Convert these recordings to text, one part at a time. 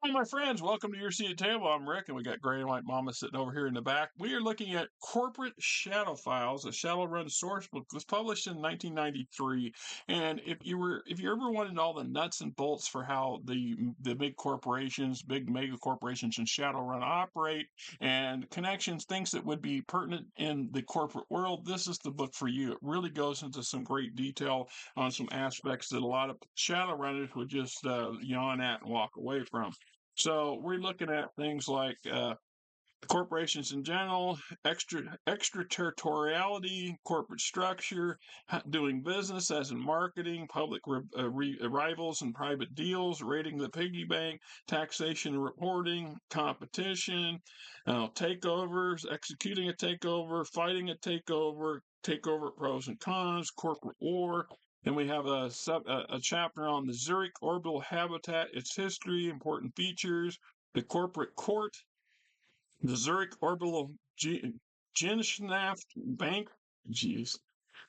Hi, my friends. Welcome to your seat at the table. I'm Rick, and we got Gray and White Mama sitting over here in the back. We are looking at Corporate Shadowfiles. A Shadowrun Sourcebook was published in 1993. And if you ever wanted all the nuts and bolts for how the big corporations, big mega corporations, and Shadowrun operate, and connections, things that would be pertinent in the corporate world, this is the book for you. It really goes into some great detail on some aspects that a lot of Shadowrunners would just yawn at and walk away from. So we're looking at things like corporations in general, extraterritoriality, corporate structure, doing business as in marketing, public rivals and private deals, rating the piggy bank, taxation and reporting, competition, takeovers, executing a takeover, fighting a takeover, takeover pros and cons, corporate war. Then we have a chapter on the Zurich orbital habitat, its history, important features, the corporate court, the Zurich orbital Ginsnaft Bank, geez,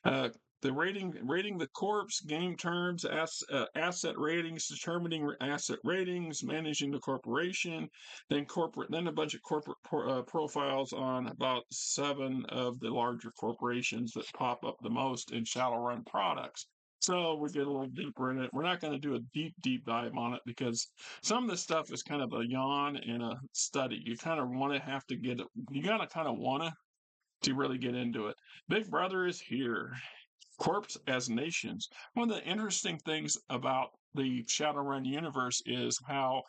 uh, the rating the corpse, game terms, asset ratings, determining asset ratings, managing the corporation, then a bunch of corporate profiles on about 7 of the larger corporations that pop up the most in Shadowrun products. So we get a little deeper in it. We're not going to do a deep dive on it because some of this stuff is kind of a yawn and a study. You kind of want to have to get it. You gotta kind of want to really get into it. Big Brother is here. Corps as nations. One of the interesting things about the Shadowrun universe is how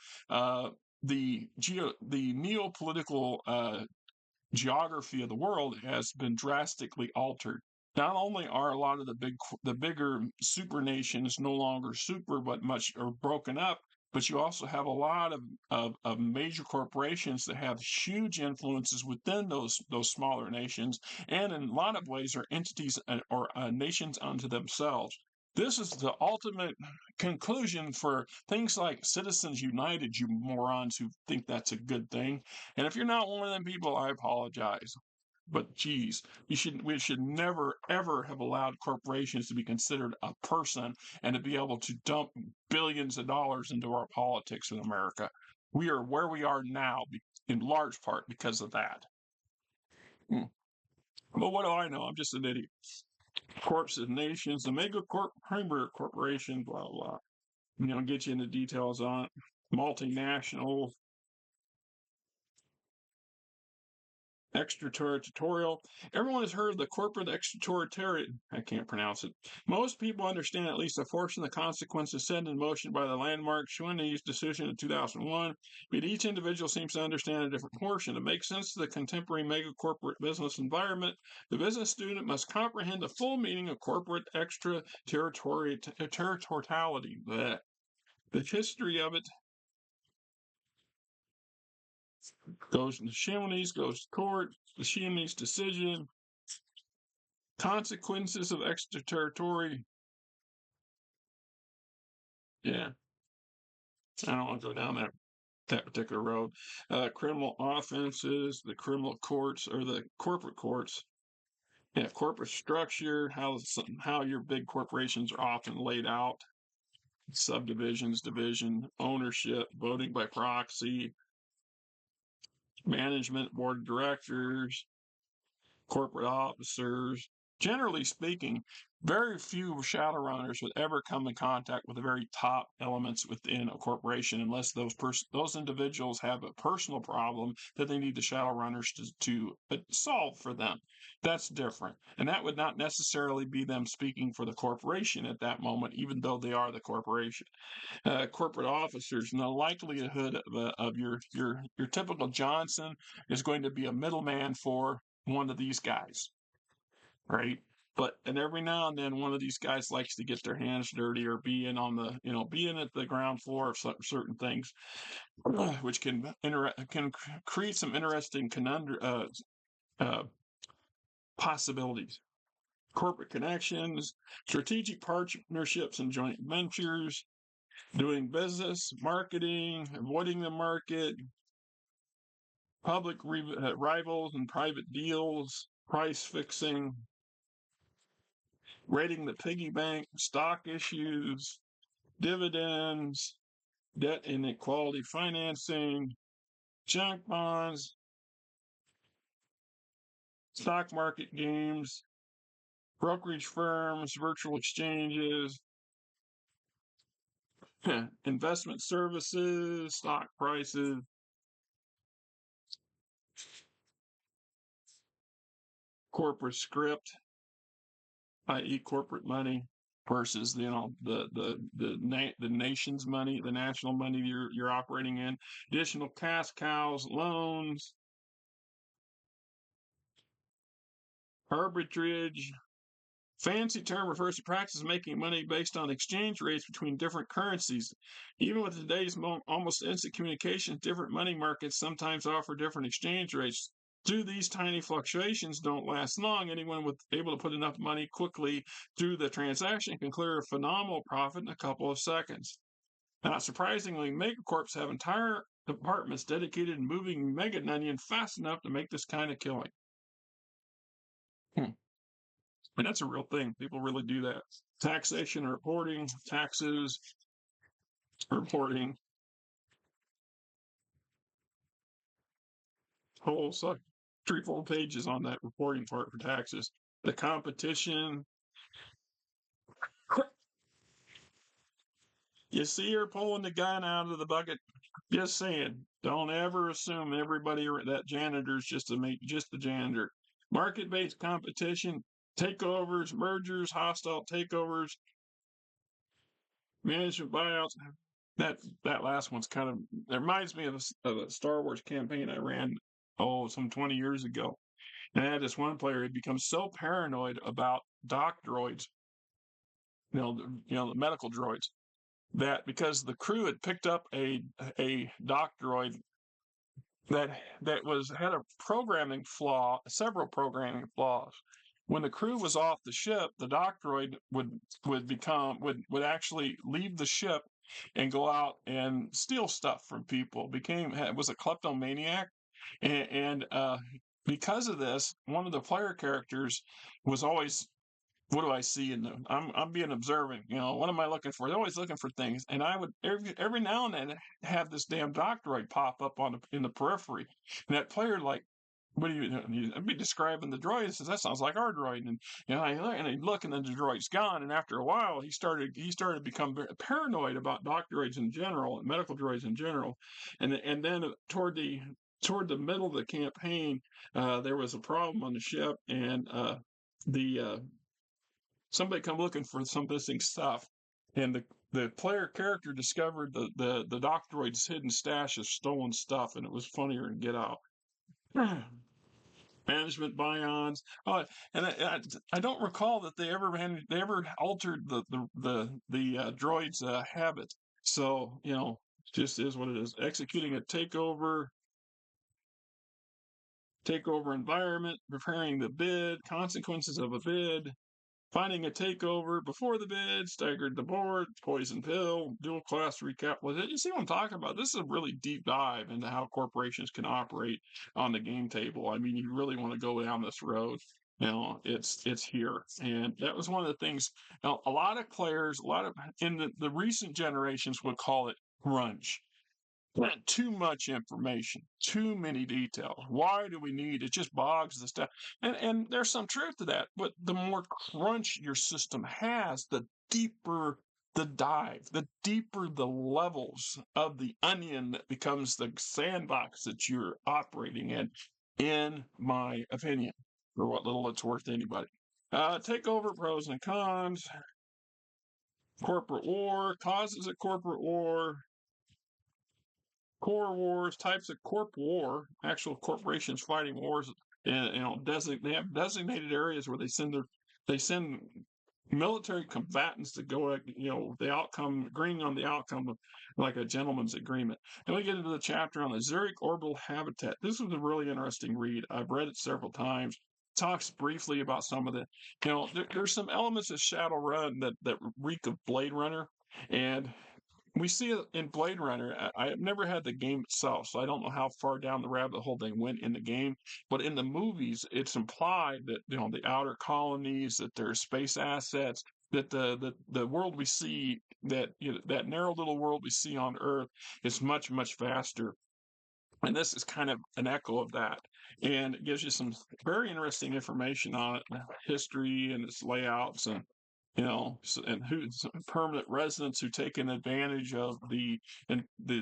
the neopolitical geography of the world has been drastically altered. Not only are a lot of the bigger super nations no longer super, but much are broken up, but you also have a lot of major corporations that have huge influences within those smaller nations, and in a lot of ways are entities or nations unto themselves. This is the ultimate conclusion for things like Citizens United, you morons who think that's a good thing. And if you're not one of them people, I apologize. But geez, we should never ever have allowed corporations to be considered a person and to be able to dump billions of dollars into our politics in America. We are where we are now in large part because of that. But what do I know? I'm just an idiot. Corps of nations, the primary corporation, blah blah. Get you into details on it. Multinational, extraterritorial. Everyone has heard of the corporate extraterritorial. I can't pronounce it. Most people understand at least a portion of the consequences set in motion by the landmark Schwinny's decision in 2001, but each individual seems to understand a different portion. To make sense of the contemporary mega corporate business environment, the business student must comprehend the full meaning of corporate extraterritoriality. The history of it goes to the Shimonies, goes to court, the Shimonies decision, consequences of extraterritorial. Yeah, I don't want to go down that particular road. Criminal offenses, the criminal courts or the corporate courts. Yeah, corporate structure, how your big corporations are often laid out, subdivisions, division, ownership, voting by proxy, management, board of directors, corporate officers. Generally speaking, very few Shadowrunners would ever come in contact with the very top elements within a corporation unless those individuals have a personal problem that they need the Shadowrunners to solve for them. That's different. And that would not necessarily be them speaking for the corporation at that moment, even though they are the corporation. Corporate officers, and the likelihood of your typical Johnson is going to be a middleman for one of these guys, right? And every now and then, one of these guys likes to get their hands dirty or be in on the, be in at the ground floor of certain things, which can create some interesting possibilities. Corporate connections, strategic partnerships and joint ventures, doing business, marketing, avoiding the market, public rivals and private deals, price fixing, rating the piggy bank, stock issues, dividends, debt inequality financing, junk bonds, stock market games, brokerage firms, virtual exchanges, investment services, stock prices, corporate script, i.e., corporate money, versus the nation's money, the national money you're operating in. Additional cash cows, loans, arbitrage. Fancy term refers to practice of making money based on exchange rates between different currencies. Even with today's almost instant communications, different money markets sometimes offer different exchange rates. Through these tiny fluctuations don't last long. Anyone able to put enough money quickly through the transaction can clear a phenomenal profit in a couple of seconds. Not surprisingly, megacorps have entire departments dedicated to moving mega onion fast enough to make this kind of killing. And that's a real thing. People really do that. Taxation reporting, taxes reporting, whole 3 full pages on that reporting part for taxes. The competition. You see her pulling the gun out of the bucket. Just saying. Don't ever assume everybody that janitor's just a janitor. Market-based competition, takeovers, mergers, hostile takeovers, management buyouts. That last one's kind of, it reminds me of a Star Wars campaign I ran some 20 years ago. And I had this one player who become so paranoid about dock droids, the medical droids, that because the crew had picked up a dock droid that had a programming flaw, several programming flaws. When the crew was off the ship, the dock droid would actually leave the ship and go out and steal stuff from people. Was a kleptomaniac, and because of this, one of the player characters was always, what do I see in them? I'm being observant. What am I looking for? They're always looking for things, and I would every now and then have this damn doctroid pop up in the periphery, and that player like, what do you? I'd be describing the droid. Says that sounds like our droid, and I look, and then the droid's gone, and after a while, he started to become very paranoid about dock droids in general and medical droids in general, and then toward the middle of the campaign, there was a problem on the ship, and the somebody come looking for some missing stuff, and the player character discovered the dock droid's hidden stash of stolen stuff, and it was funnier to get out. Management buy-ons. And I don't recall that they ever altered the droid's habit. So just is what it is. Executing a takeover environment, preparing the bid, consequences of a bid, finding a takeover before the bid, staggered the board, poison pill, dual class recap. You see what I'm talking about? This is a really deep dive into how corporations can operate on the game table. I mean, you really want to go down this road. It's here. And that was one of the things. Now, a lot of players, in the recent generations would call it grunge. Too much information, too many details. Why do we need it? Just bogs the stuff. And there's some truth to that. But the more crunch your system has, the deeper the dive, the deeper the levels of the onion that becomes the sandbox that you're operating in my opinion, for what little it's worth to anybody. Takeover pros and cons, corporate war, causes of corporate war, core wars, types of corp war, actual corporations fighting wars, and they have designated areas where they send military combatants to go, the outcome, agreeing on the outcome of like a gentleman's agreement. Then we get into the chapter on the Zurich orbital habitat. This was a really interesting read. I've read it several times. Talks briefly about some of the, there's some elements of Shadowrun that reek of Blade Runner, and we see it in Blade Runner. I have never had the game itself, so I don't know how far down the rabbit hole they went in the game. But in the movies, it's implied that the outer colonies, that there's space assets, that the world we see, that that narrow little world we see on Earth, is much much faster, and this is kind of an echo of that, and it gives you some very interesting information on it, history and its layouts, and and who's permanent residents who taken advantage of the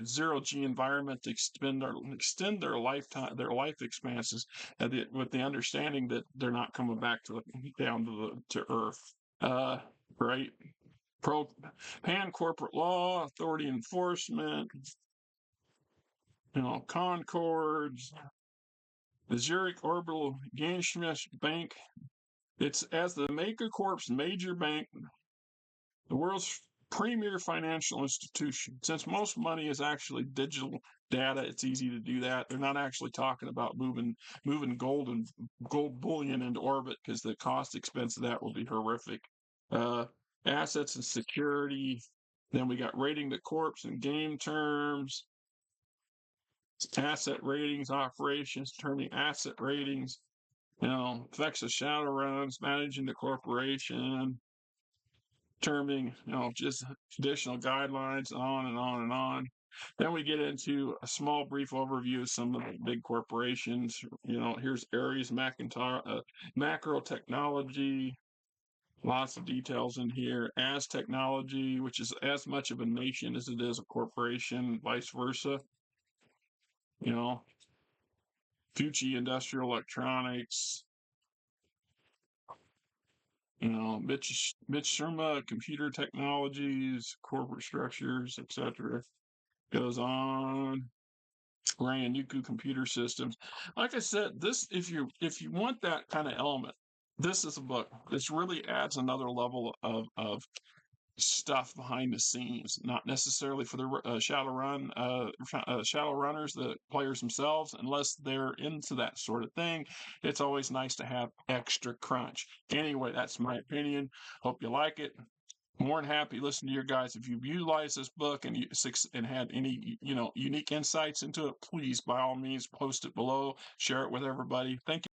zero G environment to extend their lifetime, their life expanses, with the understanding that they're not coming back down to Earth. Right. Pro pan corporate law, authority enforcement, Concords, the Zurich Orbital Gainschmidt Bank. It's as the megacorp's major bank, the world's premier financial institution. Since most money is actually digital data, it's easy to do that. They're not actually talking about moving gold and gold bullion into orbit, because the cost expense of that will be horrific. Uh, Assets and security. Then we got rating the corps and game terms, asset ratings, operations, determining asset ratings, effects of Shadowruns, managing the corporation, determining, just additional guidelines, on and on and on. Then we get into a small, brief overview of some of the big corporations. Here's Ares, macro technology, lots of details in here. As technology, which is as much of a nation as it is a corporation, vice versa. Fuji Industrial Electronics, Mitsuma Computer Technologies, corporate structures, etc. Goes on. Ryanyuku Computer Systems. Like I said, this if you want that kind of element, this is a book. This really adds another level of stuff behind the scenes, not necessarily for the shadow runners, the players themselves, unless they're into that sort of thing. It's always nice to have extra crunch. Anyway, that's my opinion. Hope you like it. More than happy to listen to your guys. If you've utilized this book and had any unique insights into it, please by all means post it below, share it with everybody. Thank you.